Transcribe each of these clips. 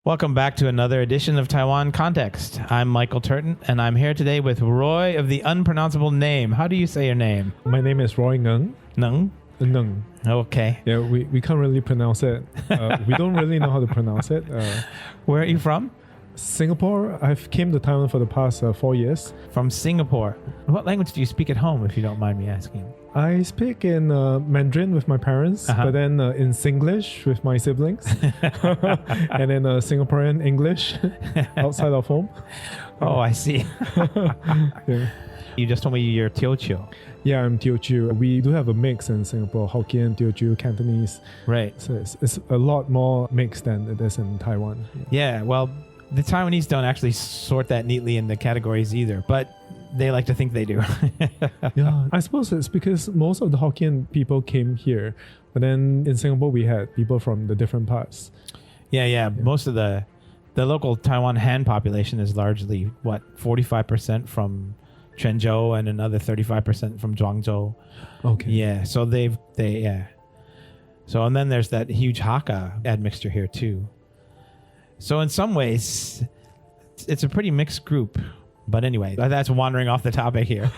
Welcome back to another edition of Taiwan Context. I'm Michael Turton, and I'm here today with Roy of the unpronounceable name. How do you say your name? My name is Roy Ngerng. Neng? Ngerng. Okay. Yeah, we can't really pronounce it. We don't really know how to pronounce it. Where are you from? Singapore. I've came to Taiwan for the past 4 years. From Singapore. What language do you speak at home, if you don't mind me asking? I speak in Mandarin with my parents, but then in Singlish with my siblings, and then Singaporean English outside of home. Oh, I see. Yeah. You just told me you're Teochew. Yeah, I'm Teochew. We do have a mix in Singapore, Hokkien, Teochew, Cantonese. Right. So it's a lot more mixed than it is in Taiwan. Yeah, well, the Taiwanese don't actually sort that neatly in the categories either, but they like to think they do. Yeah, I suppose it's because most of the Hokkien people came here, but then in Singapore we had people from the different parts. Yeah. Most of the local Taiwan Han population is largely, 45% from Quanzhou and another 35% from Zhuangzhou. Okay. Yeah, so yeah. So, and then there's that huge Hakka admixture here too. So in some ways, it's a pretty mixed group. But anyway, that's wandering off the topic here.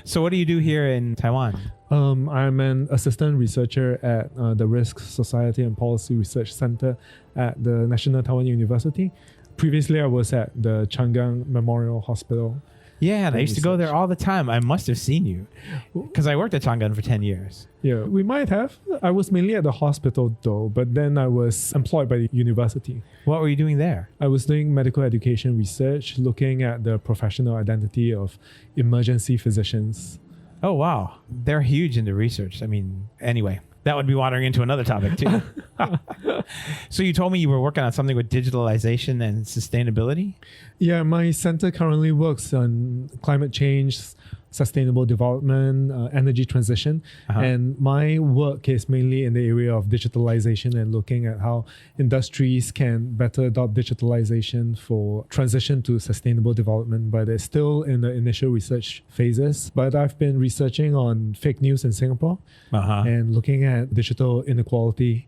So what do you do here in Taiwan? I'm an assistant researcher at the Risk Society and Policy Research Center at the National Taiwan University. Previously, I was at the Chang'an Memorial Hospital. Yeah, and I used to go there all the time. I must have seen you because I worked at Chang'an for 10 years. Yeah, we might have. I was mainly at the hospital though, but then I was employed by the university. What were you doing there? I was doing medical education research, looking at the professional identity of emergency physicians. Oh, wow. They're huge into research. I mean, anyway, that would be wandering into another topic too. So you told me you were working on something with digitalization and sustainability? Yeah, my center currently works on climate change, sustainable development, energy transition. And my work is mainly in the area of digitalization and looking at how industries can better adopt digitalization for transition to sustainable development. But it's still in the initial research phases. But I've been researching on fake news in Singapore and looking at digital inequality.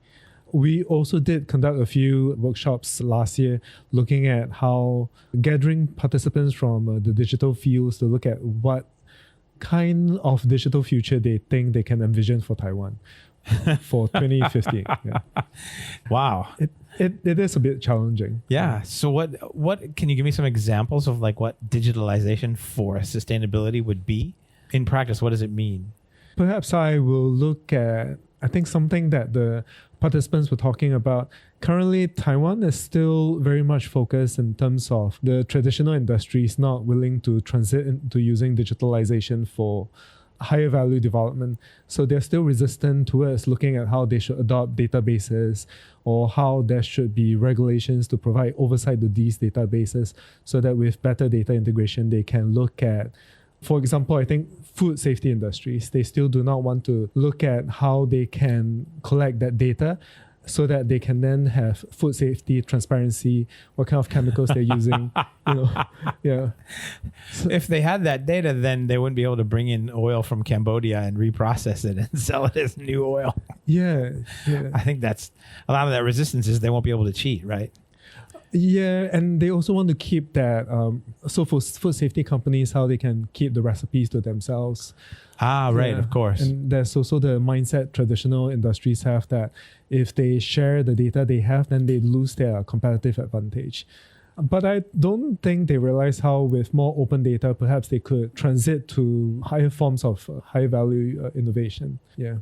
We also did conduct a few workshops last year looking at how gathering participants from the digital fields to look at what kind of digital future they think they can envision for Taiwan for 2050. Yeah. Wow. It is a bit challenging. Yeah. So what can you give me some examples of like what digitalization for sustainability would be? In practice, what does it mean? Perhaps I will look at, I think something that the participants were talking about. Currently, Taiwan is still very much focused in terms of the traditional industries not willing to transit into using digitalization for higher value development. So they're still resistant towards looking at how they should adopt databases or how there should be regulations to provide oversight to these databases so that with better data integration, they can look at, for example, I think food safety industries, they still do not want to look at how they can collect that data so that they can then have food safety transparency, what kind of chemicals they're using, yeah. So if they had that data, then they wouldn't be able to bring in oil from Cambodia and reprocess it and sell it as new oil. Yeah. I think that's a lot of that resistance is they won't be able to cheat, right? Yeah, and they also want to keep that. So for food safety companies, how they can keep the recipes to themselves. Right, of course. And there's also the mindset traditional industries have that if they share the data they have, then they lose their competitive advantage. But I don't think they realize how with more open data, perhaps they could transit to higher forms of high value innovation. Yeah.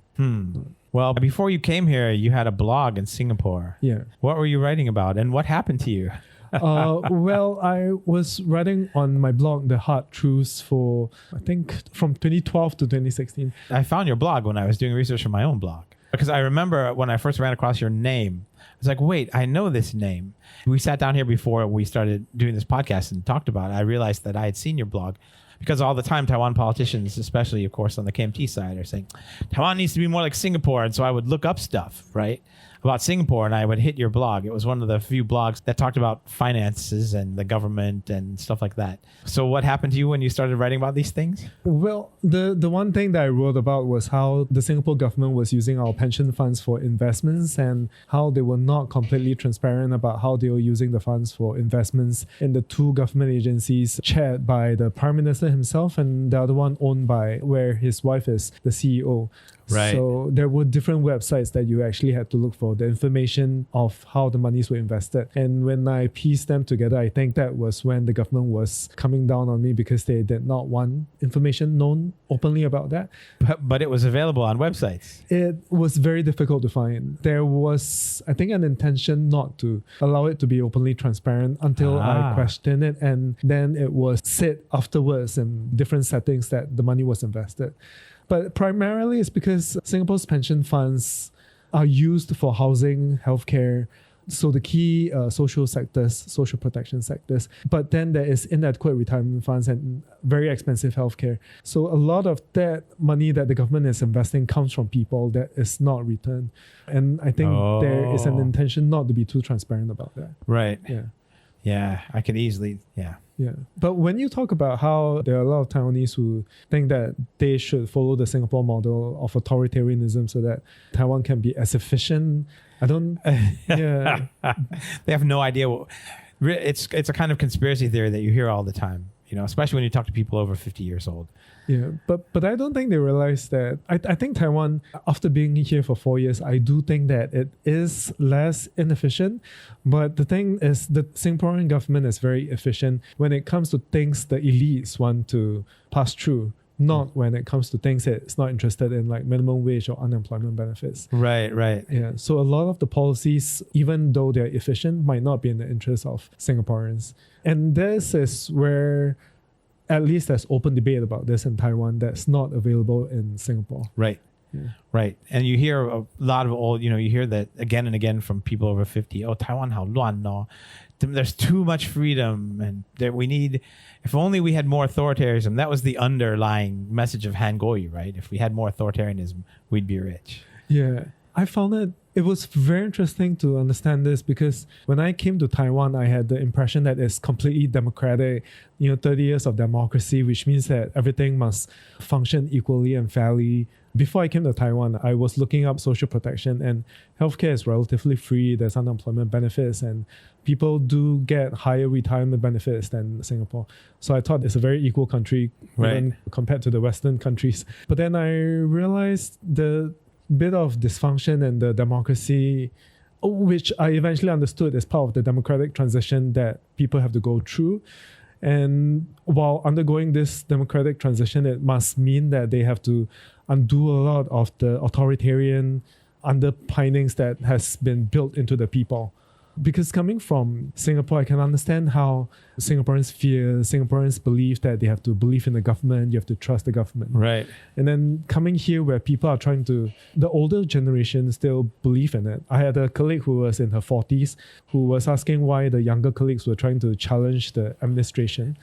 Well, before you came here, you had a blog in Singapore. Yeah. What were you writing about and what happened to you? Well, I was writing on my blog, The Hard Truths, for, I think, from 2012 to 2016. I found your blog when I was doing research for my own blog. Because I remember when I first ran across your name, I was like, wait, I know this name. We sat down here before we started doing this podcast and talked about it. I realized that I had seen your blog because all the time Taiwan politicians, especially, of course, on the KMT side, are saying, Taiwan needs to be more like Singapore. And so I would look up stuff, right? about Singapore, and I would hit your blog. It was one of the few blogs that talked about finances and the government and stuff like that. So what happened to you when you started writing about these things? Well, the one thing that I wrote about was how the Singapore government was using our pension funds for investments and how they were not completely transparent about how they were using the funds for investments in the two government agencies chaired by the Prime Minister himself and the other one owned by where his wife is the CEO. Right. So there were different websites that you actually had to look for the information of how the monies were invested. And when I pieced them together, I think that was when the government was coming down on me because they did not want information known openly about that. But it was available on websites. It was very difficult to find. There was, I think, an intention not to allow it to be openly transparent until I questioned it. And then it was said afterwards in different settings that the money was invested. But primarily it's because Singapore's pension funds are used for housing, healthcare, so the key social sectors, social protection sectors. But then there is inadequate retirement funds and very expensive healthcare. So a lot of that money that the government is investing comes from people that is not returned. And I think there is an intention not to be too transparent about that. Right. Yeah. Yeah, I could easily, yeah. Yeah. But when you talk about how there are a lot of Taiwanese who think that they should follow the Singapore model of authoritarianism so that Taiwan can be as efficient, I don't, yeah. They have no idea. It's a kind of conspiracy theory that you hear all the time, especially when you talk to people over 50 years old. Yeah, but I don't think they realize that. I think Taiwan, after being here for 4 years, I do think that it is less inefficient. But the thing is, the Singaporean government is very efficient when it comes to things the elites want to pass through, not when it comes to things that it's not interested in, like minimum wage or unemployment benefits. Right. Yeah, so a lot of the policies, even though they're efficient, might not be in the interest of Singaporeans. And this is where at least there's open debate about this in Taiwan that's not available in Singapore. Right. Yeah. Right. And you hear a lot of old, you hear that again and again from people over 50. Oh, Taiwan, how luan, no. There's too much freedom and that we need, if only we had more authoritarianism. That was the underlying message of Han Kuo-yu, right? If we had more authoritarianism, we'd be rich. Yeah. I found it was very interesting to understand this because when I came to Taiwan, I had the impression that it's completely democratic, 30 years of democracy, which means that everything must function equally and fairly. Before I came to Taiwan, I was looking up social protection and healthcare is relatively free. There's unemployment benefits and people do get higher retirement benefits than Singapore. So I thought it's a very equal country even compared to the Western countries. But then I realized the bit of dysfunction and the democracy, which I eventually understood as part of the democratic transition that people have to go through. And while undergoing this democratic transition, it must mean that they have to undo a lot of the authoritarian underpinnings that has been built into the people. Because coming from Singapore, I can understand how Singaporeans fear, Singaporeans believe that they have to believe in the government, you have to trust the government. Right. And then coming here where people are trying to, the older generation still believe in it. I had a colleague who was in her 40s who was asking why the younger colleagues were trying to challenge the administration.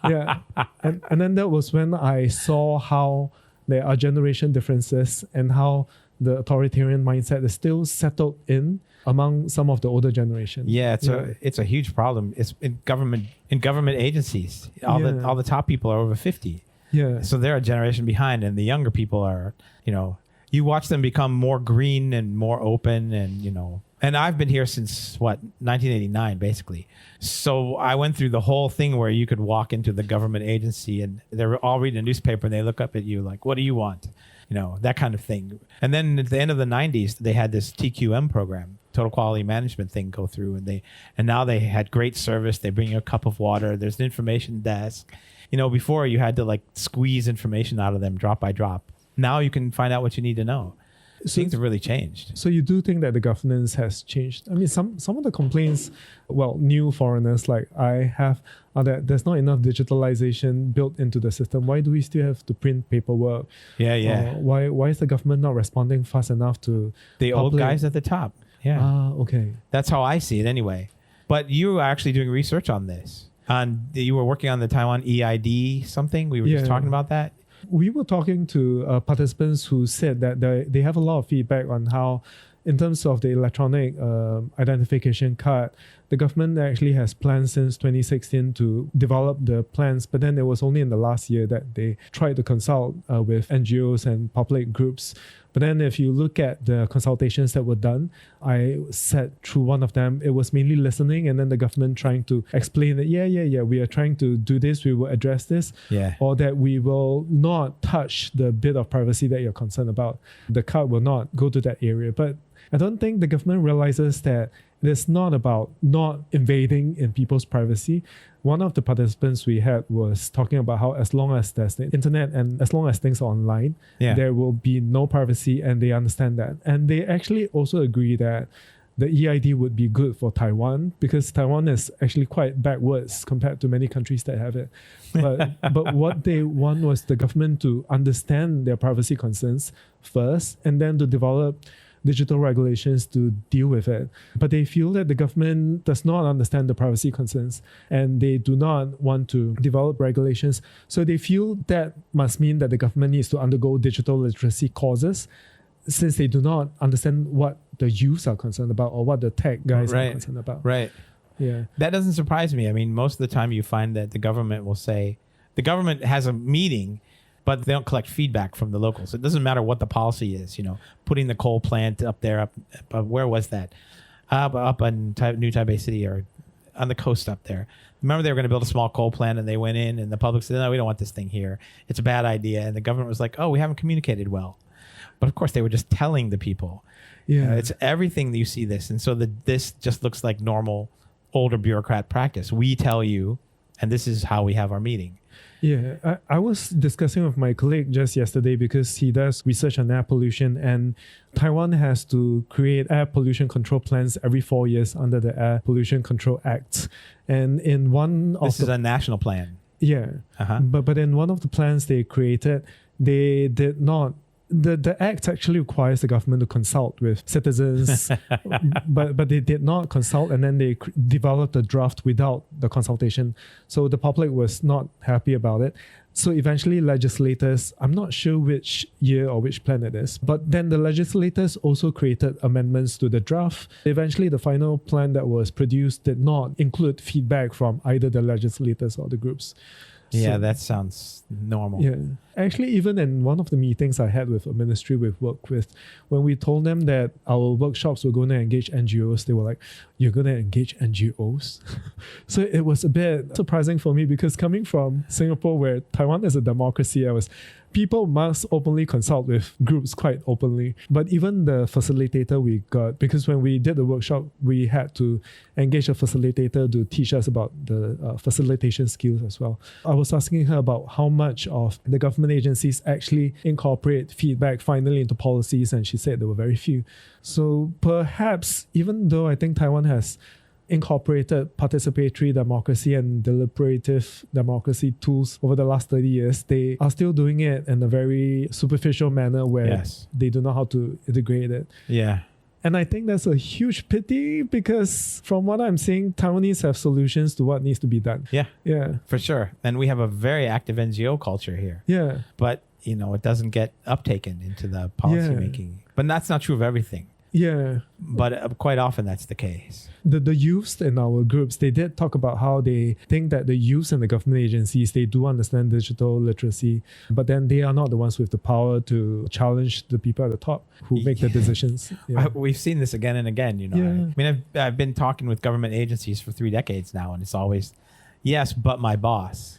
Yeah. And then that was when I saw how there are generation differences and how the authoritarian mindset is still settled in among some of the older generation. Yeah, it's a huge problem. It's in government agencies. All the top people are over 50. Yeah. So they're a generation behind, and the younger people are, you watch them become more green and more open, and and I've been here since 1989 basically. So I went through the whole thing where you could walk into the government agency and they're all reading a newspaper and they look up at you like, what do you want? That kind of thing. And then at the end of the 90s, they had this TQM program, total quality management thing go through, and now they had great service. They bring you a cup of water. There's an information desk. Before you had to squeeze information out of them drop by drop. Now you can find out what you need to know. Things have really changed. So you do think that the governance has changed? I mean, some of the complaints, new foreigners like I have, are that there's not enough digitalization built into the system. Why do we still have to print paperwork? Yeah. Why is the government not responding fast enough to the old guys at the top? Yeah. Okay. That's how I see it anyway. But you were actually doing research on this. You were working on the Taiwan EID something. We were just talking about that. We were talking to participants who said that they have a lot of feedback on how in terms of the electronic identification card, the government actually has plans since 2016 to develop the plans, but then it was only in the last year that they tried to consult with NGOs and public groups. But then if you look at the consultations that were done, I sat through one of them. It was mainly listening, and then the government trying to explain that, we are trying to do this, we will address this, or that we will not touch the bit of privacy that you're concerned about. The card will not go to that area. But I don't think the government realizes that it's not about not invading in people's privacy. One of the participants we had was talking about how as long as there's the internet and as long as things are online, there will be no privacy, and they understand that. And they actually also agree that the EID would be good for Taiwan, because Taiwan is actually quite backwards compared to many countries that have it. But what they want was the government to understand their privacy concerns first, and then to develop digital regulations to deal with it. But they feel that the government does not understand the privacy concerns, and they do not want to develop regulations. So they feel that must mean that the government needs to undergo digital literacy courses, since they do not understand what the youths are concerned about or what the tech guys are concerned about. Right. Yeah. That doesn't surprise me. I mean, most of the time you find that the government will say, the government has a meeting, but they don't collect feedback from the locals. It doesn't matter what the policy is, putting the coal plant up there, where was that? Up in New Taipei City, or on the coast up there. Remember, they were going to build a small coal plant, and they went in, and the public said, no, we don't want this thing here. It's a bad idea. And the government was like, oh, we haven't communicated well. But of course, they were just telling the people. Yeah. It's everything that you see this. And so this just looks like normal older bureaucrat practice. We tell you, and this is how we have our meeting. Yeah, I was discussing with my colleague just yesterday, because he does research on air pollution, and Taiwan has to create air pollution control plans every 4 years under the Air Pollution Control Act. And in one of This is a national plan. Yeah. But in one of the plans they created, they did not. The act actually requires the government to consult with citizens, but they did not consult, and then they developed a draft without the consultation. So the public was not happy about it. So eventually legislators, I'm not sure which year or which plan it is, but then the legislators also created amendments to the draft. Eventually the final plan that was produced did not include feedback from either the legislators or the groups. Yeah, that sounds normal. Yeah. Actually, even in one of the meetings I had with a ministry we've worked with, when we told them that our workshops were going to engage NGOs, they were like, you're going to engage NGOs? So it was a bit surprising for me, because coming from Singapore, where Taiwan is a democracy, people must openly consult with groups quite openly. But even the facilitator we got, because when we did the workshop, we had to engage a facilitator to teach us about the facilitation skills as well. I was asking her about how much of the government agencies actually incorporate feedback finally into policies, and she said there were very few. So perhaps, even though I think Taiwan has incorporated participatory democracy and deliberative democracy tools over the last 30 years, they are still doing it in a very superficial manner where they don't know how to integrate it. Yeah. And I think that's a huge pity, because from what I'm seeing, Taiwanese have solutions to what needs to be done. Yeah, for sure. And we have a very active NGO culture here. Yeah. But, it doesn't get uptaken into the policy making. But that's not true of everything. Yeah. But quite often that's the case. The youths in our groups, they did talk about how they think that the youths and the government agencies, they do understand digital literacy, but then they are not the ones with the power to challenge the people at the top who make the decisions. Yeah. We've seen this again and again, I mean, I've been talking with government agencies for 3 decades now, and it's always, yes, but my boss.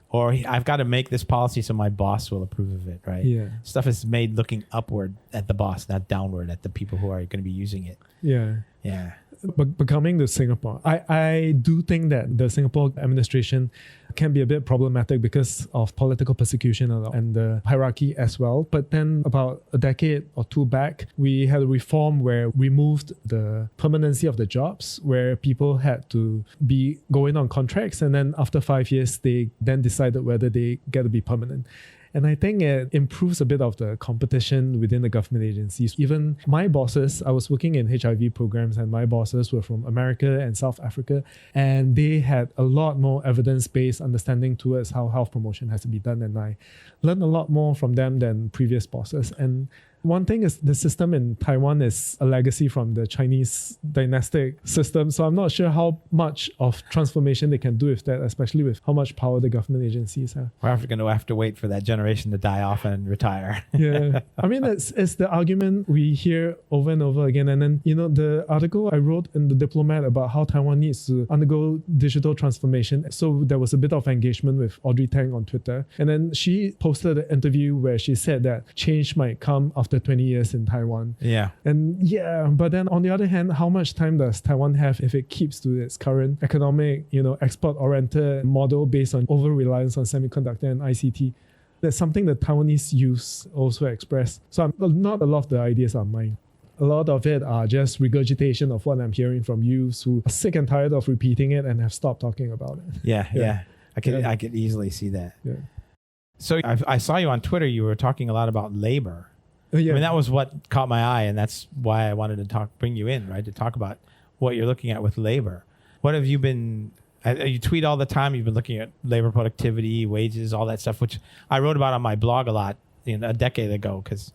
Or I've got to make this policy so my boss will approve of it, right? Yeah. Stuff is made looking upward at the boss, not downward at the people who are going to be using it. Yeah. Yeah. But coming to Singapore, I do think that the Singapore administration can be a bit problematic because of political persecution and the hierarchy as well. But then about a decade or 2 back, we had a reform where we moved the permanency of the jobs, where people had to be going on contracts, and then after 5 years, they then decided whether they get to be permanent. And I think it improves a bit of the competition within the government agencies. Even my bosses, I was working in HIV programs, and my bosses were from America and South Africa, and they had a lot more evidence-based understanding towards how health promotion has to be done. And I learned a lot more from them than previous bosses. And One thing is the system in Taiwan is a legacy from the Chinese dynastic system. So I'm not sure how much of transformation they can do with that, especially with how much power the government agencies have. We're going to have to wait for that generation to die off and retire. Yeah. I mean, it's the argument we hear over and over again. And then, the article I wrote in The Diplomat about how Taiwan needs to undergo digital transformation. So there was a bit of engagement with Audrey Tang on Twitter. And then she posted an interview where she said that change might come after 20 years in Taiwan. Yeah. And but then on the other hand, how much time does Taiwan have if it keeps to its current economic, export-oriented model based on over-reliance on semiconductor and ICT? That's something the Taiwanese youths also express. So not a lot of the ideas are mine. A lot of it are just regurgitation of what I'm hearing from youths who are sick and tired of repeating it and have stopped talking about it. Yeah. I could easily see that. Yeah. So I saw you on Twitter. You were talking a lot about labor. Yeah. I mean, that was what caught my eye, and that's why I wanted to bring you in, right, to talk about what you're looking at with labor. What have you been? You tweet all the time. You've been looking at labor productivity, wages, all that stuff, which I wrote about on my blog a lot a decade ago, because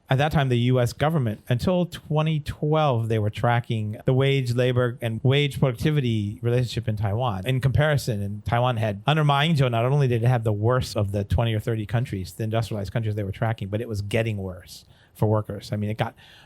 at that time, the U.S. government, until 2012, they were tracking the wage, labor, and wage productivity relationship in Taiwan. In comparison, and Taiwan had, under Ma Ying-jeou, not only did it have the worst of the 20 or 30 countries, the industrialized countries they were tracking, but it was getting worse for workers. I mean,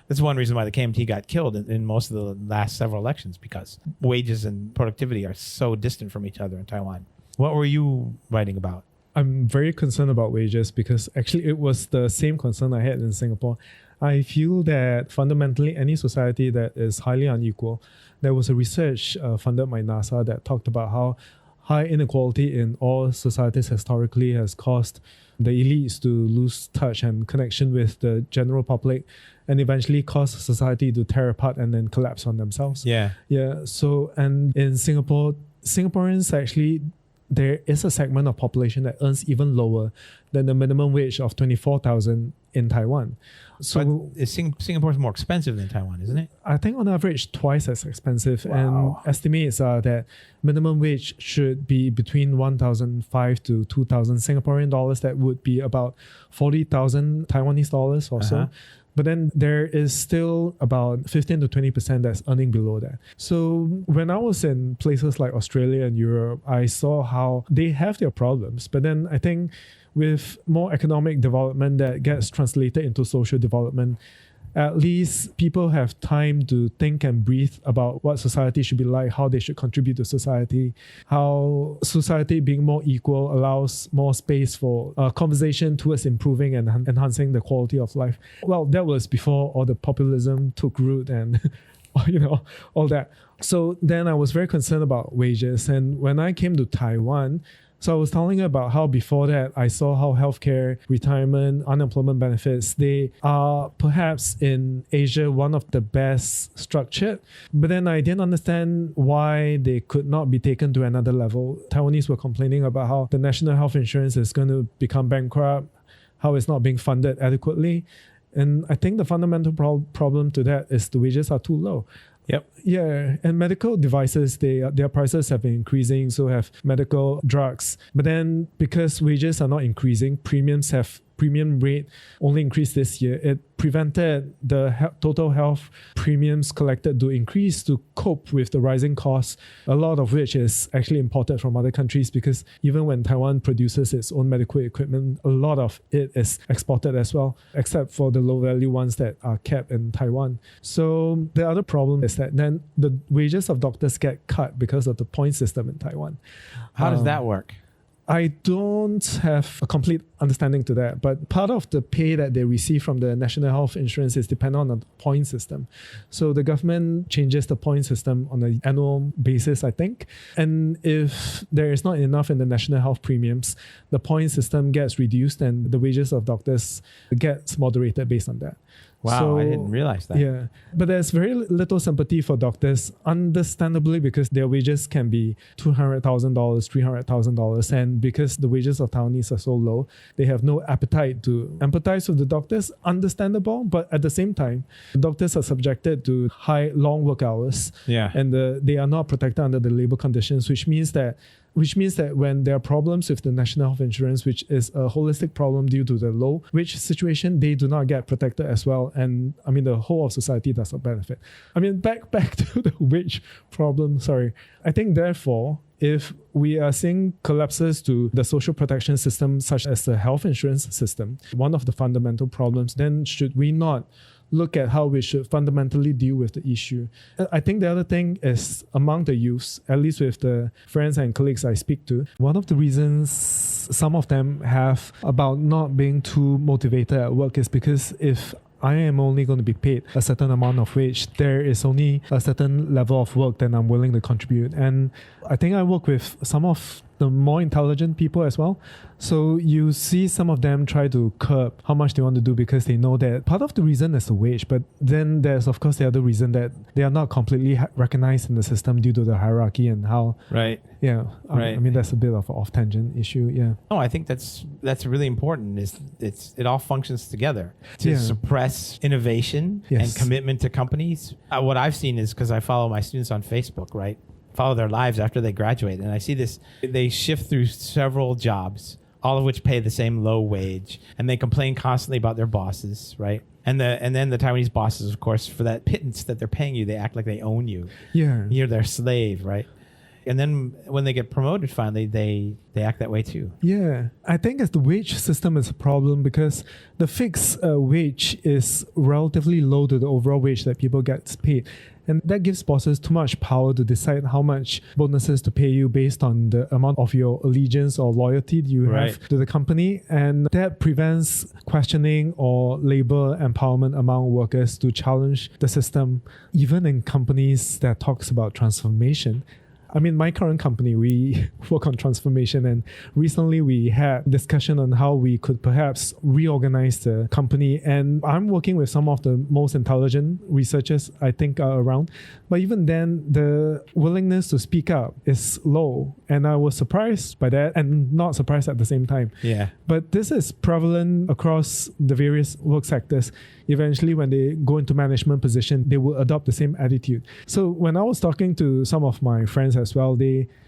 that's one reason why the KMT got killed in most of the last several elections, because wages and productivity are so distant from each other in Taiwan. What were you writing about? I'm very concerned about wages because actually it was the same concern I had in Singapore. I feel that fundamentally any society that is highly unequal, there was a research funded by NASA that talked about how high inequality in all societies historically has caused the elites to lose touch and connection with the general public and eventually cause society to tear apart and then collapse on themselves. Yeah. So, and in Singapore, Singaporeans actually, there is a segment of population that earns even lower than the minimum wage of 24,000 in Taiwan. So but Singapore's more expensive than Taiwan, isn't it? I think on average twice as expensive. Wow. And estimates are that minimum wage should be between 1,005 to 2,000 Singaporean dollars. That would be about 40,000 Taiwanese dollars or so. But then there is still about 15 to 20% that's earning below that. So when I was in places like Australia and Europe, I saw how they have their problems. But then I think with more economic development that gets translated into social development, at least people have time to think and breathe about what society should be like, how they should contribute to society, how society being more equal allows more space for conversation towards improving and enhancing the quality of life. Well, that was before all the populism took root and all that. So then I was very concerned about wages. And when I came to Taiwan, so I was telling her about how before that I saw how healthcare, retirement, unemployment benefits, they are perhaps in Asia one of the best structured. But then I didn't understand why they could not be taken to another level. Taiwanese were complaining about how the national health insurance is going to become bankrupt, how it's not being funded adequately. And I think the fundamental problem to that is the wages are too low. Yep. Yeah, and medical devices, their prices have been increasing, so have medical drugs. But then because wages are not increasing, premium rate only increased this year. It prevented the total health premiums collected to increase to cope with the rising costs, a lot of which is actually imported from other countries, because even when Taiwan produces its own medical equipment, a lot of it is exported as well, except for the low-value ones that are kept in Taiwan. So the other problem is that then the wages of doctors get cut because of the point system in Taiwan. How does that work? I don't have a complete understanding to that, but part of the pay that they receive from the national health insurance is dependent on the point system. So the government changes the point system on an annual basis, I think. And if there is not enough in the national health premiums, the point system gets reduced and the wages of doctors gets moderated based on that. Wow, So, I didn't realize that. Yeah, but there's very little sympathy for doctors, understandably, because their wages can be $200,000, $300,000, and because the wages of Taiwanese are so low, they have no appetite to empathize with the doctors. Understandable, but at the same time, doctors are subjected to high, long work hours, Yeah. and they are not protected under the labor conditions, which means that when there are problems with the national health insurance, which is a holistic problem due to the low wage situation, they do not get protected as well. And I mean, the whole of society does not benefit. I mean, back to the wage problem. Sorry. I think therefore, if we are seeing collapses to the social protection system, such as the health insurance system, one of the fundamental problems, then should we not look at how we should fundamentally deal with the issue? I think the other thing is among the youths, at least with the friends and colleagues I speak to, one of the reasons some of them have about not being too motivated at work is because if I am only going to be paid a certain amount of wage, there is only a certain level of work that I'm willing to contribute. And I think I work with some of the more intelligent people as well. So you see some of them try to curb how much they want to do because they know that part of the reason is the wage, but then there's of course the other reason that they are not completely recognized in the system due to the hierarchy and how. Right. Yeah. Right. I mean, that's a bit of an off-tangent issue. Yeah. No, I think that's really important. It all functions together to suppress innovation and commitment to companies. What I've seen is, because I follow my students on Facebook, right? Follow their lives after they graduate, and I see this. They shift through several jobs, all of which pay the same low wage, and they complain constantly about their bosses, right? And then the Taiwanese bosses, of course, for that pittance that they're paying you, they act like they own you. Yeah. You're their slave, right? And then when they get promoted, finally, they act that way too. Yeah, I think as the wage system is a problem because the fixed wage is relatively low to the overall wage that people get paid. And that gives bosses too much power to decide how much bonuses to pay you based on the amount of your allegiance or loyalty you have to the company. And that prevents questioning or labor empowerment among workers to challenge the system, even in companies that talks about transformation. I mean, my current company, we work on transformation, and recently we had discussion on how we could perhaps reorganize the company. And I'm working with some of the most intelligent researchers I think are around. But even then, the willingness to speak up is low. And I was surprised by that and not surprised at the same time. Yeah. But this is prevalent across the various work sectors. Eventually, when they go into management position, they will adopt the same attitude. So when I was talking to some of my friends as well,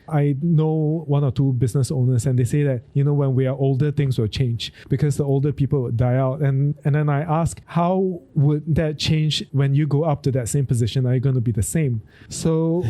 I know one or two business owners, and they say that, when we are older, things will change because the older people will die out. And then I ask, how would that change when you go up to that same position? Are you going to be the same? So,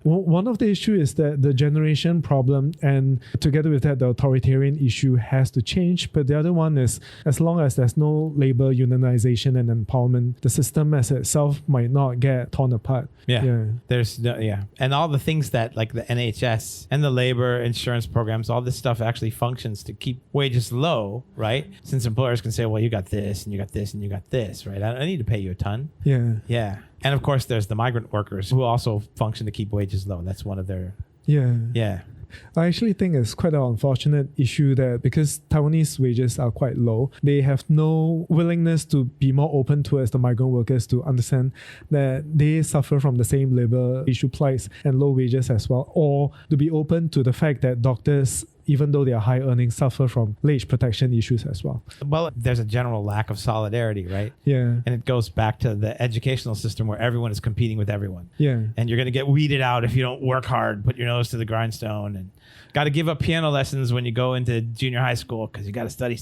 one of the issues is that the generation problem, and together with that, the authoritarian issue has to change. But the other one is, as long as there's no labor unionization and empowerment, the system as itself might not get torn apart. Yeah. There's and all the things that, like the NHS and the labor insurance programs, all this stuff actually functions to keep wages low, right? Since employers can say, well, you got this and you got this and you got this, right? I need to pay you a ton. Yeah. And of course, there's the migrant workers who also function to keep wages low. That's one of their... Yeah. I actually think it's quite an unfortunate issue that because Taiwanese wages are quite low, they have no willingness to be more open towards the migrant workers to understand that they suffer from the same labor issue plights and low wages as well, or to be open to the fact that doctors, even though they are high earning, suffer from wage protection issues as well. Well, there's a general lack of solidarity, right? Yeah. And it goes back to the educational system where everyone is competing with everyone. Yeah. And you're going to get weeded out if you don't work hard, put your nose to the grindstone, and got to give up piano lessons when you go into junior high school because you got to study.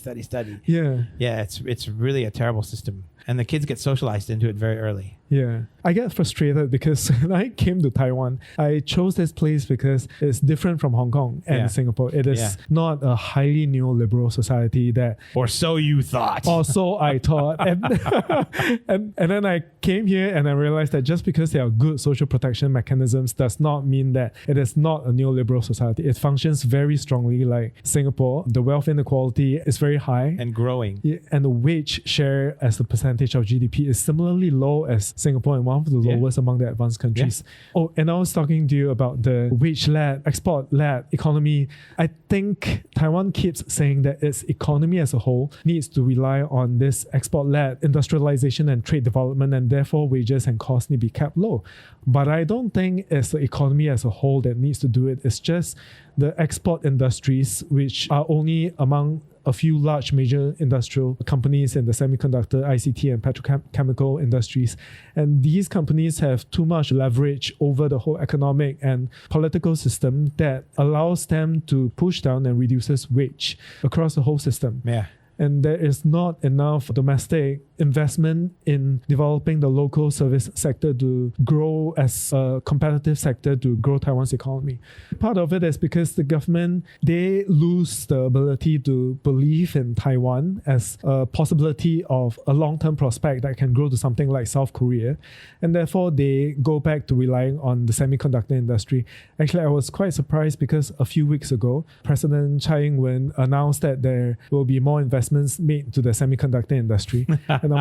Yeah. Yeah, it's really a terrible system. And the kids get socialized into it very early. Yeah. I get frustrated because when I came to Taiwan, I chose this place because it's different from Hong Kong and Singapore. It is not a highly neoliberal society that... Or so you thought. Or so I thought. And then I came here and I realized that just because there are good social protection mechanisms does not mean that it is not a neoliberal society. It functions very strongly like Singapore. The wealth inequality is very high. And growing. Yeah, and the wage share as a percentage percentage of GDP is similarly low as Singapore and one of the lowest among the advanced countries. Yeah. Oh, and I was talking to you about the wage-led, export-led economy. I think Taiwan keeps saying that its economy as a whole needs to rely on this export-led industrialization and trade development, and therefore wages and costs need to be kept low. But I don't think it's the economy as a whole that needs to do it. It's just the export industries, which are only among a few large major industrial companies in the semiconductor, ICT, and petrochemical industries. And these companies have too much leverage over the whole economic and political system that allows them to push down and reduces wage across the whole system. Yeah. And there is not enough domestic investment in developing the local service sector to grow as a competitive sector to grow Taiwan's economy. Part of it is because the government, they lose the ability to believe in Taiwan as a possibility of a long-term prospect that can grow to something like South Korea. And therefore, they go back to relying on the semiconductor industry. Actually, I was quite surprised because a few weeks ago, President Tsai Ing-wen announced that there will be more investments made to the semiconductor industry. And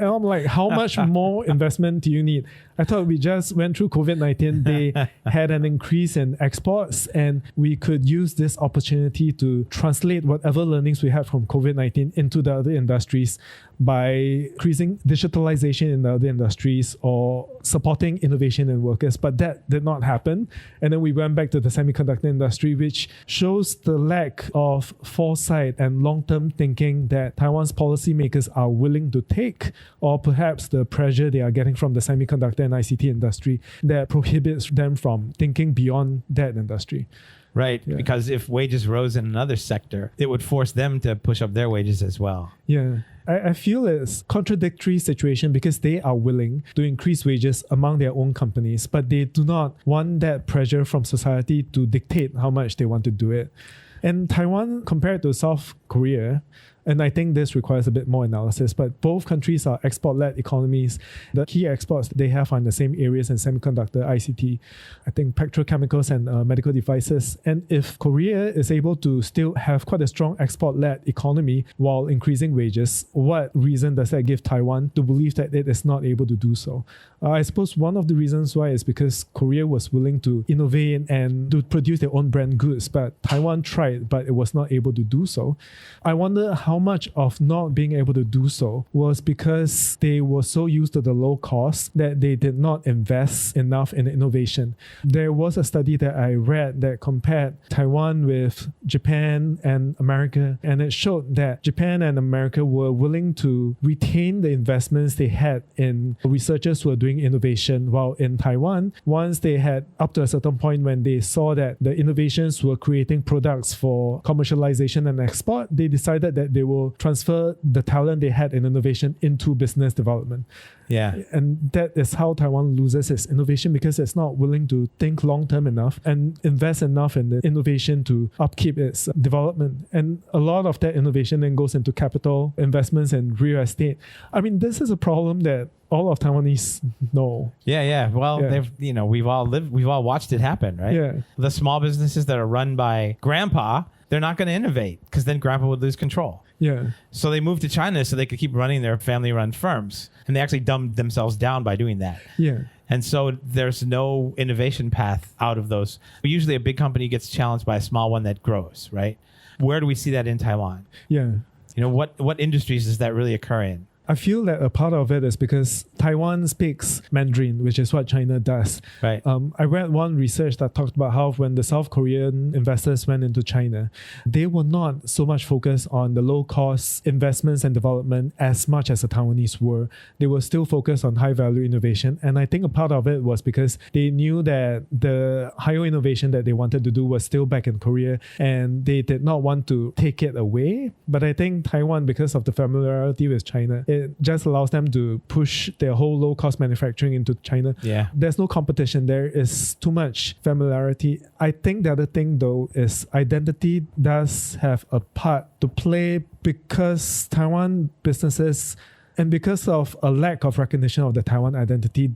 I'm like, how much more investment do you need? I thought we just went through COVID-19. They had an increase in exports, and we could use this opportunity to translate whatever learnings we had from COVID-19 into the other industries by increasing digitalization in the other industries or supporting innovation in workers. But that did not happen. And then we went back to the semiconductor industry, which shows the lack of foresight and long-term thinking that Taiwan's policymakers are willing to take, or perhaps the pressure they are getting from the semiconductor and ICT industry that prohibits them from thinking beyond that industry. Right, yeah. Because if wages rose in another sector, it would force them to push up their wages as well. Yeah. I feel it's contradictory situation because they are willing to increase wages among their own companies, but they do not want that pressure from society to dictate how much they want to do it. And Taiwan, compared to South Korea, and I think this requires a bit more analysis, but both countries are export-led economies. The key exports they have are in the same areas in semiconductor, ICT, I think petrochemicals and medical devices. And if Korea is able to still have quite a strong export-led economy while increasing wages, what reason does that give Taiwan to believe that it is not able to do so? I suppose one of the reasons why is because Korea was willing to innovate and to produce their own brand goods, but Taiwan tried, but it was not able to do so. I wonder how much of not being able to do so was because they were so used to the low cost that they did not invest enough in innovation. There was a study that I read that compared Taiwan with Japan and America, and it showed that Japan and America were willing to retain the investments they had in researchers who were doing innovation, while in Taiwan, once they had up to a certain point when they saw that the innovations were creating products for commercialization and export, they decided that they will transfer the talent they had in innovation into business development. Yeah. And that is how Taiwan loses its innovation, because it's not willing to think long-term enough and invest enough in the innovation to upkeep its development. And a lot of that innovation then goes into capital investments and real estate. I mean, this is a problem that all of Taiwanese know. Yeah. Well, they've, we've all watched it happen, right? Yeah. The small businesses that are run by grandpa, they're not going to innovate because then grandpa would lose control. Yeah. So they moved to China so they could keep running their family-run firms. And they actually dumbed themselves down by doing that. Yeah. And so there's no innovation path out of those. Usually a big company gets challenged by a small one that grows, right? Where do we see that in Taiwan? Yeah. What industries does that really occur in? I feel that a part of it is because Taiwan speaks Mandarin, which is what China does. Right. I read one research that talked about how when the South Korean investors went into China, they were not so much focused on the low-cost investments and development as much as the Taiwanese were. They were still focused on high-value innovation. And I think a part of it was because they knew that the higher innovation that they wanted to do was still back in Korea, and they did not want to take it away. But I think Taiwan, because of the familiarity with China, it just allows them to push their whole low-cost manufacturing into China. Yeah. There's no competition. There is too much familiarity. I think the other thing, though, is identity does have a part to play, because Taiwan businesses, and because of a lack of recognition of the Taiwan identity,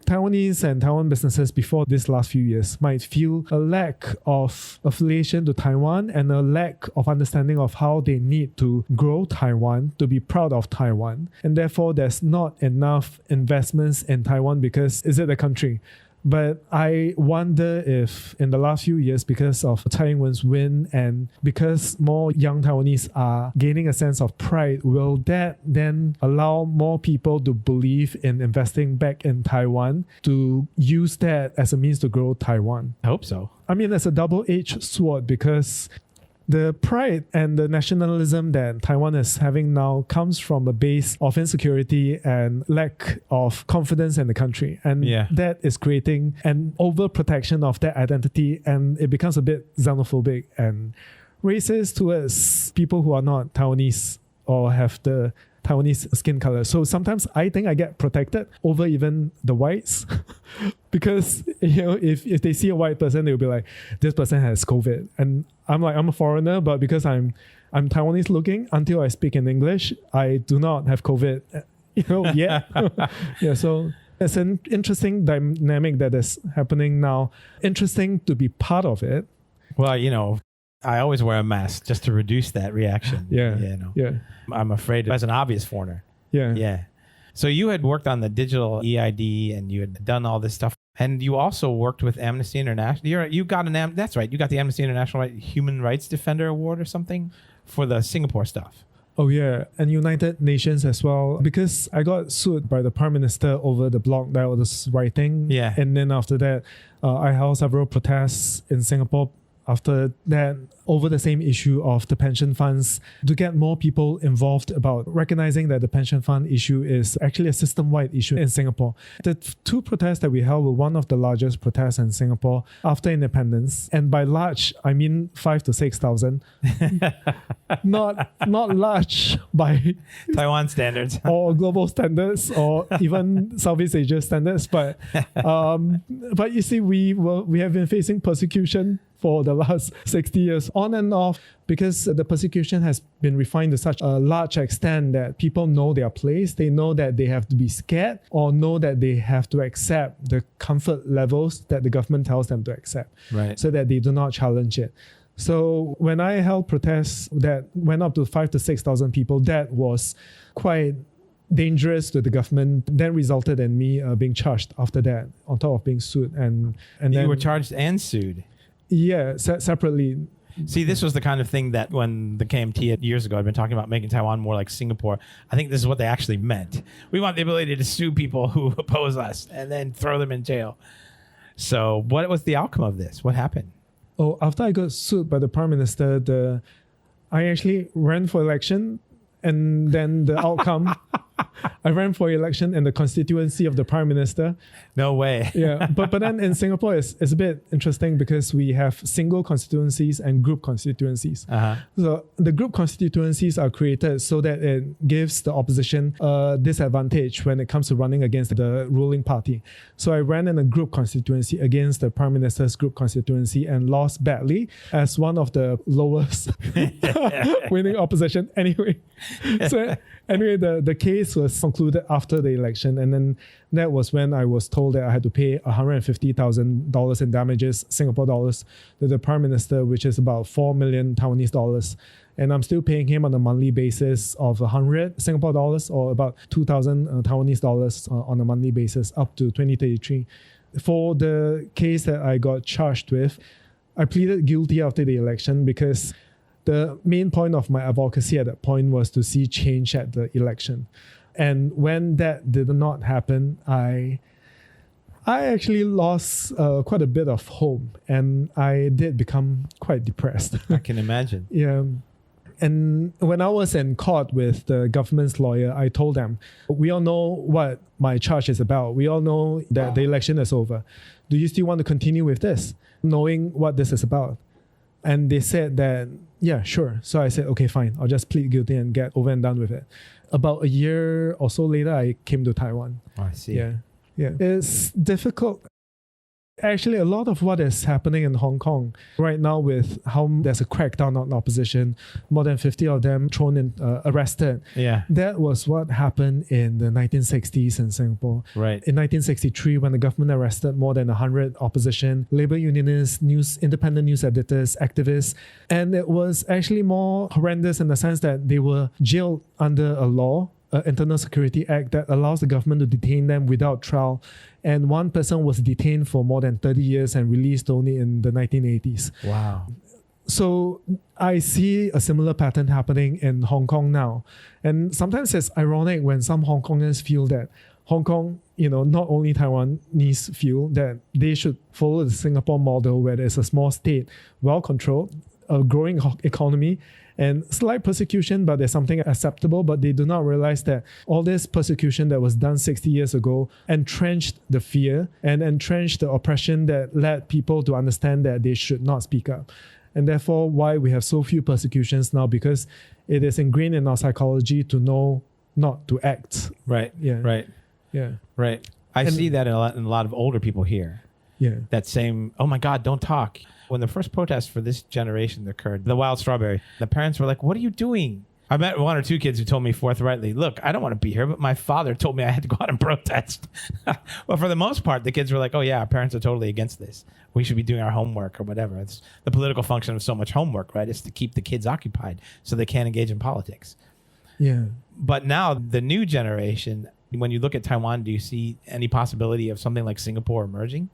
Taiwanese and Taiwan businesses before these last few years might feel a lack of affiliation to Taiwan and a lack of understanding of how they need to grow Taiwan, to be proud of Taiwan. And therefore, there's not enough investments in Taiwan because is it a country? But I wonder if in the last few years, because of Tsai Ing-wen's win and because more young Taiwanese are gaining a sense of pride, will that then allow more people to believe in investing back in Taiwan, to use that as a means to grow Taiwan? I hope so. I mean, it's a double-edged sword because the pride and the nationalism that Taiwan is having now comes from a base of insecurity and lack of confidence in the country. And that is creating an overprotection of that identity, and it becomes a bit xenophobic and racist towards people who are not Taiwanese or have the Taiwanese skin color. So sometimes I think I get protected over even the whites because if they see a white person, they'll be like, this person has COVID. And I'm like, I'm a foreigner, but because I'm Taiwanese looking, until I speak in English, I do not have COVID, yet. Yeah, so it's an interesting dynamic that is happening now. Interesting to be part of it. Well, I always wear a mask just to reduce that reaction. Yeah. I'm afraid as an obvious foreigner. Yeah. So you had worked on the digital EID and you had done all this stuff. And you also worked with Amnesty International. You got that's right. You got the Amnesty International Human Rights Defender Award or something for the Singapore stuff. Oh yeah, and United Nations as well, because I got sued by the Prime Minister over the blog that I was writing. Yeah. And then after that, I held several protests in Singapore after that over the same issue of the pension funds, to get more people involved about recognizing that the pension fund issue is actually a system-wide issue in Singapore. The two protests that we held were one of the largest protests in Singapore after independence. And by large, I mean 5,000 to 6,000. Not large by Taiwan standards or global standards or even Southeast Asia standards. But you see, we have been facing persecution for the last 60 years, on and off, because the persecution has been refined to such a large extent that people know their place. They know that they have to be scared or know that they have to accept the comfort levels that the government tells them to accept, right, so that they do not challenge it. So when I held protests that went up to 5,000 to 6,000 people, that was quite dangerous to the government. That resulted in me being charged after that, on top of being sued. And you then, were charged and sued. Yeah, separately. See, this was the kind of thing that when the KMT years ago had been talking about making Taiwan more like Singapore, I think this is what they actually meant. We want the ability to sue people who oppose us and then throw them in jail. So what was the outcome of this? What happened? Oh, after I got sued by the Prime Minister, I actually ran for election, and then the outcome, I ran for election in the constituency of the Prime Minister. No way. Yeah, but then in Singapore, it's a bit interesting because we have single constituencies and group constituencies. Uh-huh. So the group constituencies are created so that it gives the opposition a disadvantage when it comes to running against the ruling party. So I ran in a group constituency against the Prime Minister's group constituency and lost badly as one of the lowest winning opposition. Anyway, the case was concluded after the election, and then that was when I was told that I had to pay $150,000 in damages, Singapore dollars, to the Prime Minister, which is about 4 million Taiwanese dollars. And I'm still paying him on a monthly basis of 100 Singapore dollars, or about 2,000 Taiwanese dollars on a monthly basis up to 2033. For the case that I got charged with, I pleaded guilty after the election because the main point of my advocacy at that point was to see change at the election. And when that did not happen, I actually lost quite a bit of hope, and I did become quite depressed. I can imagine. Yeah. And when I was in court with the government's lawyer, I told them, we all know what my charge is about. We all know that the election is over. Do you still want to continue with this, knowing what this is about? And they said that, yeah, sure. So I said, okay, fine. I'll just plead guilty and get over and done with it. About a year or so later, I came to Taiwan. I see. Yeah. It's difficult. Actually, a lot of what is happening in Hong Kong right now with how there's a crackdown on opposition, more than 50 of them thrown in, arrested. Yeah. That was what happened in the 1960s in Singapore. Right. In 1963, when the government arrested more than 100 opposition, labor unionists, independent news editors, activists, and it was actually more horrendous in the sense that they were jailed under a law, Internal Security Act, that allows the government to detain them without trial. And one person was detained for more than 30 years and released only in the 1980s. Wow. So I see a similar pattern happening in Hong Kong now. And sometimes it's ironic when some Hong Kongers feel that Hong Kong, not only Taiwanese feel that they should follow the Singapore model where there's a small state, well controlled, a growing economy, and slight persecution, but there's something acceptable. But they do not realize that all this persecution that was done 60 years ago entrenched the fear and entrenched the oppression that led people to understand that they should not speak up. And therefore, why we have so few persecutions now, because it is ingrained in our psychology to know not to act. Right. Yeah. Right. Yeah. Right. I see that in a lot of older people here. Yeah. That same, oh my God, don't talk. When the first protests for this generation occurred, the wild strawberry, the parents were like, what are you doing? I met one or two kids who told me forthrightly, look, I don't want to be here, but my father told me I had to go out and protest. Well, for the most part, the kids were like, oh yeah, our parents are totally against this. We should be doing our homework or whatever. It's the political function of so much homework, right? It's to keep the kids occupied so they can't engage in politics. Yeah. But now the new generation, when you look at Taiwan, do you see any possibility of something like Singapore emerging?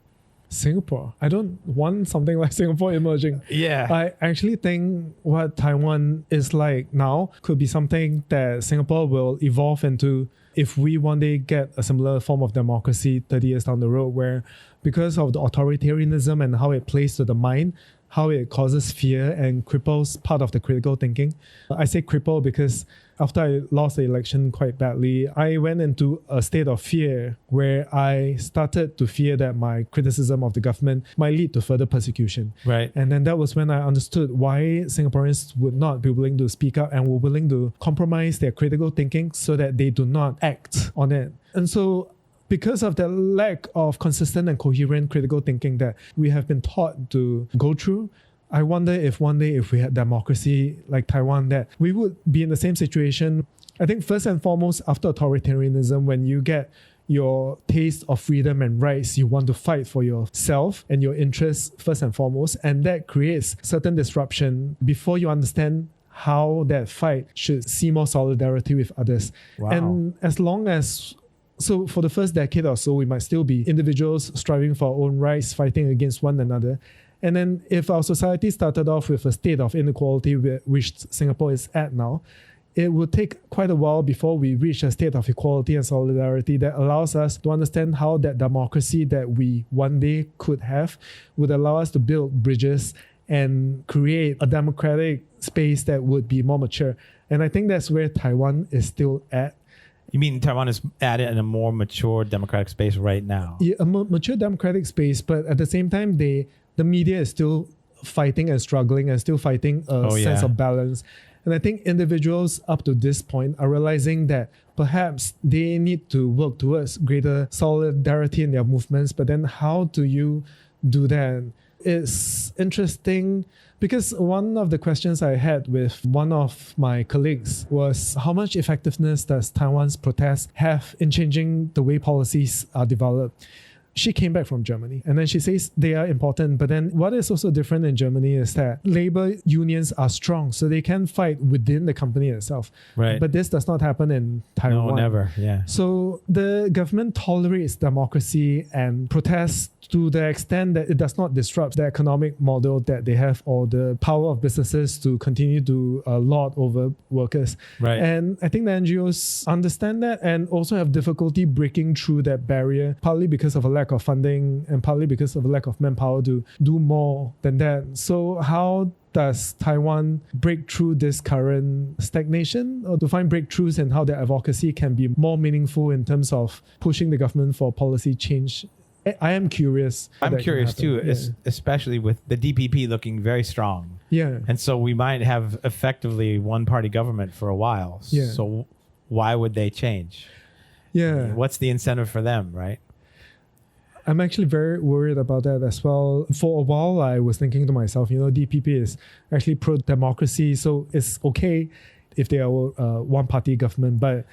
Singapore. I don't want something like Singapore emerging. Yeah. I actually think what Taiwan is like now could be something that Singapore will evolve into if we one day get a similar form of democracy 30 years down the road, where because of the authoritarianism and how it plays to the mind, how it causes fear and cripples part of the critical thinking. I say cripple because after I lost the election quite badly, I went into a state of fear where I started to fear that my criticism of the government might lead to further persecution. Right. And then that was when I understood why Singaporeans would not be willing to speak up and were willing to compromise their critical thinking so that they do not act on it. And so because of the lack of consistent and coherent critical thinking that we have been taught to go through, I wonder if one day, if we had democracy like Taiwan, that we would be in the same situation. I think first and foremost, after authoritarianism, when you get your taste of freedom and rights, you want to fight for yourself and your interests first and foremost. And that creates certain disruption before you understand how that fight should see more solidarity with others. Wow. And as long as so for the first decade or so, we might still be individuals striving for our own rights, fighting against one another. And then if our society started off with a state of inequality, which Singapore is at now, it would take quite a while before we reach a state of equality and solidarity that allows us to understand how that democracy that we one day could have would allow us to build bridges and create a democratic space that would be more mature. And I think that's where Taiwan is still at. You mean Taiwan is at it in a more mature democratic space right now? Yeah, a mature democratic space, but at the same time, the media is still fighting and struggling and still fighting a sense of balance. And I think individuals up to this point are realizing that perhaps they need to work towards greater solidarity in their movements. But then how do you do that? It's interesting because one of the questions I had with one of my colleagues was how much effectiveness does Taiwan's protest have in changing the way policies are developed? She came back from Germany and then she says they are important. But then what is also different in Germany is that labor unions are strong, so they can fight within the company itself. Right. But this does not happen in Taiwan. No, never. Yeah. So the government tolerates democracy and protests to the extent that it does not disrupt the economic model that they have or the power of businesses to continue to lord over workers. Right. And I think the NGOs understand that and also have difficulty breaking through that barrier, partly because of a lack of funding and partly because of a lack of manpower to do more than that. So how does Taiwan break through this current stagnation or to find breakthroughs and how their advocacy can be more meaningful in terms of pushing the government for policy change? I am curious. I'm curious too, especially with the DPP looking very strong. Yeah. And so we might have effectively one-party government for a while. Yeah. So why would they change? Yeah. What's the incentive for them, right? I'm actually very worried about that as well. For a while, I was thinking to myself, DPP is actually pro-democracy, so it's okay if they are one-party government. But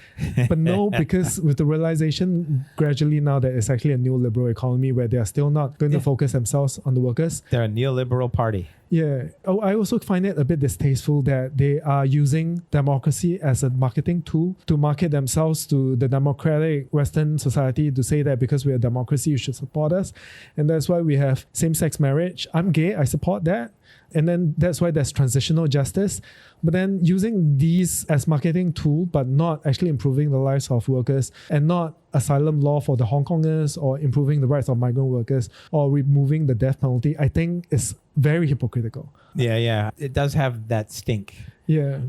no, because with the realization gradually now that it's actually a neoliberal economy where they are still not going to focus themselves on the workers. They're a neoliberal party. Yeah. Oh, I also find it a bit distasteful that they are using democracy as a marketing tool to market themselves to the democratic Western society, to say that because we're a democracy, you should support us. And that's why we have same-sex marriage. I'm gay, I support that. And then that's why there's transitional justice. But then using these as marketing tool, but not actually improving the lives of workers, and not asylum law for the Hong Kongers, or improving the rights of migrant workers, or removing the death penalty, I think is very hypocritical. Yeah. It does have that stink. Yeah.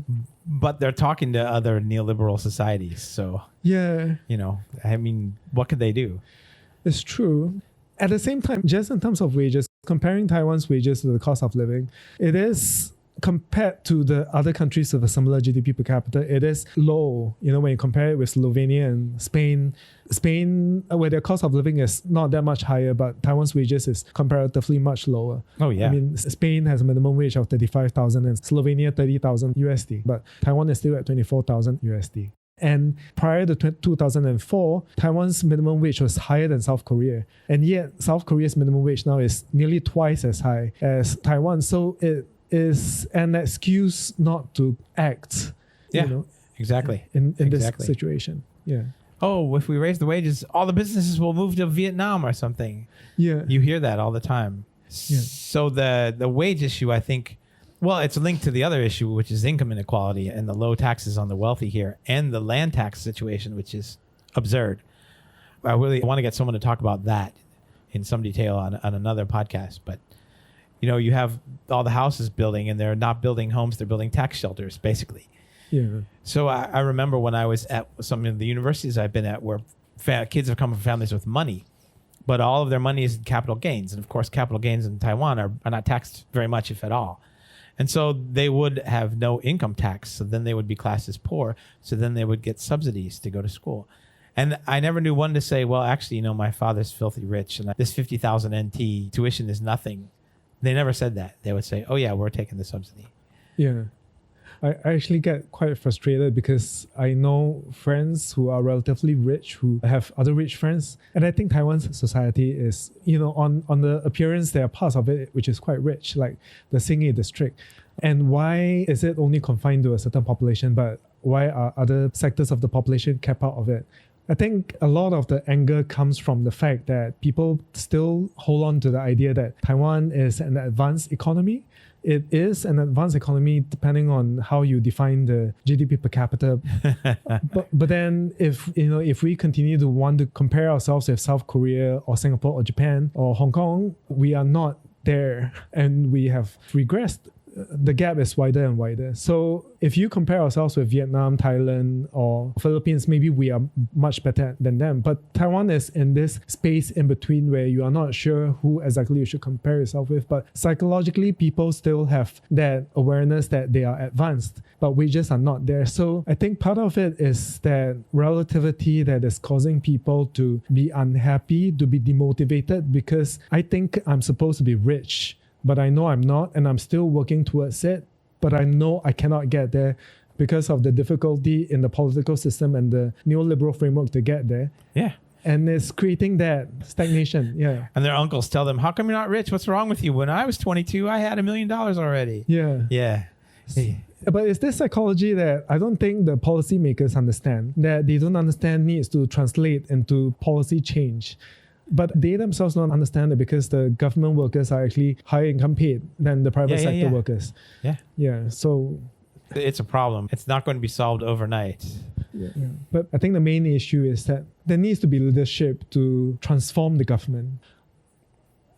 But they're talking to other neoliberal societies. So, yeah, what could they do? It's true. At the same time, just in terms of wages, comparing Taiwan's wages to the cost of living, it is, compared to the other countries with a similar GDP per capita, it is low. When you compare it with Slovenia and Spain, where their cost of living is not that much higher, but Taiwan's wages is comparatively much lower. Oh, yeah. Spain has a minimum wage of 35,000 and Slovenia 30,000 USD, but Taiwan is still at 24,000 USD. And prior to 2004, Taiwan's minimum wage was higher than South Korea. And yet, South Korea's minimum wage now is nearly twice as high as Taiwan. So it is an excuse not to act. Exactly. In this situation. Yeah. Oh, if we raise the wages, all the businesses will move to Vietnam or something. Yeah. You hear that all the time. Yeah. So the wage issue, I think, well, it's linked to the other issue, which is income inequality and the low taxes on the wealthy here, and the land tax situation, which is absurd. I really want to get someone to talk about that in some detail on another podcast. But, you have all the houses building, and they're not building homes, they're building tax shelters, basically. Yeah. So I remember when I was at some of the universities I've been at where kids have come from families with money, but all of their money is in capital gains. And of course, capital gains in Taiwan are not taxed very much, if at all. And so they would have no income tax. So then they would be classed as poor. So then they would get subsidies to go to school. And I never knew one to say, well, actually, my father's filthy rich and this 50,000 NT tuition is nothing. They never said that. They would say, oh, yeah, we're taking the subsidy. Yeah. I actually get quite frustrated because I know friends who are relatively rich who have other rich friends. And I think Taiwan's society is, on the appearance, there are parts of it which is quite rich, like the Xingyi district. And why is it only confined to a certain population, but why are other sectors of the population kept out of it? I think a lot of the anger comes from the fact that people still hold on to the idea that Taiwan is an advanced economy. It is an advanced economy depending on how you define the GDP per capita. but then if we continue to want to compare ourselves with South Korea or Singapore or Japan or Hong Kong, we are not there and we have regressed. The gap is wider and wider. So if you compare ourselves with Vietnam, Thailand, or Philippines, maybe we are much better than them. But Taiwan is in this space in between where you are not sure who exactly you should compare yourself with. But psychologically, people still have that awareness that they are advanced, but wages are not there. So I think part of it is that relativity that is causing people to be unhappy, to be demotivated, because I think I'm supposed to be rich, but I know I'm not, and I'm still working towards it. But I know I cannot get there because of the difficulty in the political system and the neoliberal framework to get there. Yeah. And it's creating that stagnation. Yeah. And their uncles tell them, how come you're not rich? What's wrong with you? When I was 22, I had $1 million already. Yeah. Yeah. Hey. But it's this psychology that I don't think the policymakers understand, that they don't understand needs to translate into policy change. But they themselves don't understand it because the government workers are actually higher income paid than the private sector workers. Yeah. Yeah. So it's a problem. It's not going to be solved overnight. Yeah. But I think the main issue is that there needs to be leadership to transform the government.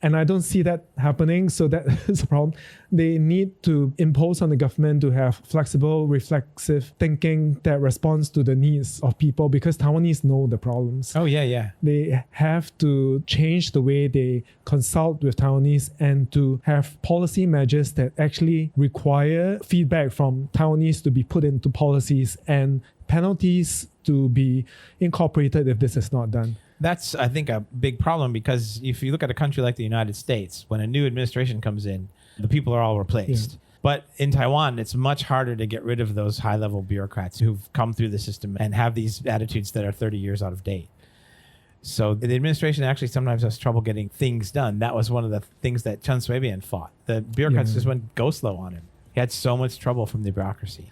And I don't see that happening, so that is a problem. They need to impose on the government to have flexible, reflexive thinking that responds to the needs of people, because Taiwanese know the problems. Oh, yeah. They have to change the way they consult with Taiwanese and to have policy measures that actually require feedback from Taiwanese to be put into policies and penalties to be incorporated if this is not done. That's, I think, a big problem, because if you look at a country like the United States, when a new administration comes in, the people are all replaced. But in Taiwan, it's much harder to get rid of those high-level bureaucrats who've come through the system and have these attitudes that are 30 years out of date. So the administration actually sometimes has trouble getting things done. That was one of the things that Chen Shui-bian fought. The bureaucrats just went go slow on him. He had so much trouble from the bureaucracy.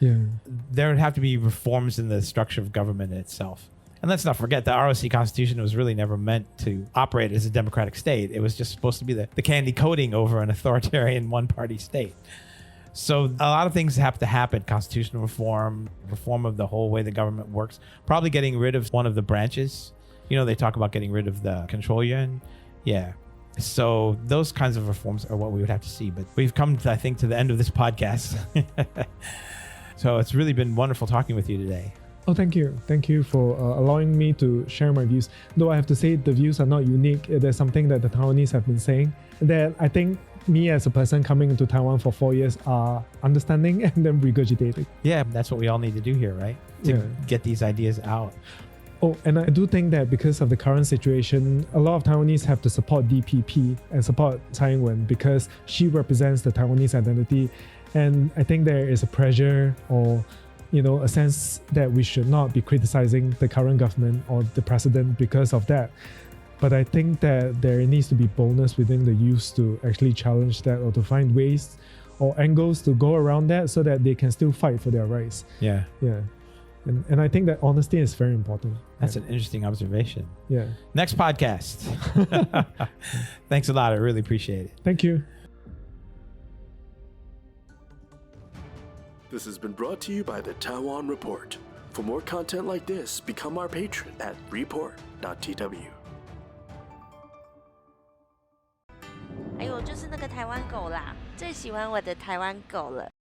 There would have to be reforms in the structure of government itself. And let's not forget, the ROC Constitution was really never meant to operate as a democratic state. It was just supposed to be the candy coating over an authoritarian one-party state. So a lot of things have to happen. Constitutional reform of the whole way the government works, probably getting rid of one of the branches. You know, they talk about getting rid of the control yuan. Yeah. So those kinds of reforms are what we would have to see. But we've come, I think, to the end of this podcast. So it's really been wonderful talking with you today. Oh, thank you. Thank you for allowing me to share my views. Though I have to say the views are not unique. There's something that the Taiwanese have been saying that I think me as a person coming into Taiwan for 4 years are understanding and then regurgitating. Yeah, that's what we all need to do here, right? To get these ideas out. Oh, and I do think that because of the current situation, a lot of Taiwanese have to support DPP and support Tsai Ing-wen because she represents the Taiwanese identity. And I think there is a pressure or, you know, a sense that we should not be criticizing the current government or the president because of that. But I think that there needs to be boldness within the youth to actually challenge that or to find ways or angles to go around that so that they can still fight for their rights. Yeah. And I think that honesty is very important. That's an interesting observation. Yeah. Next podcast. Thanks a lot. I really appreciate it. Thank you. This has been brought to you by the Taiwan Report. For more content like this, become our patron at report.tw. 哎呦，就是那个台湾狗啦，最喜欢我的台湾狗了。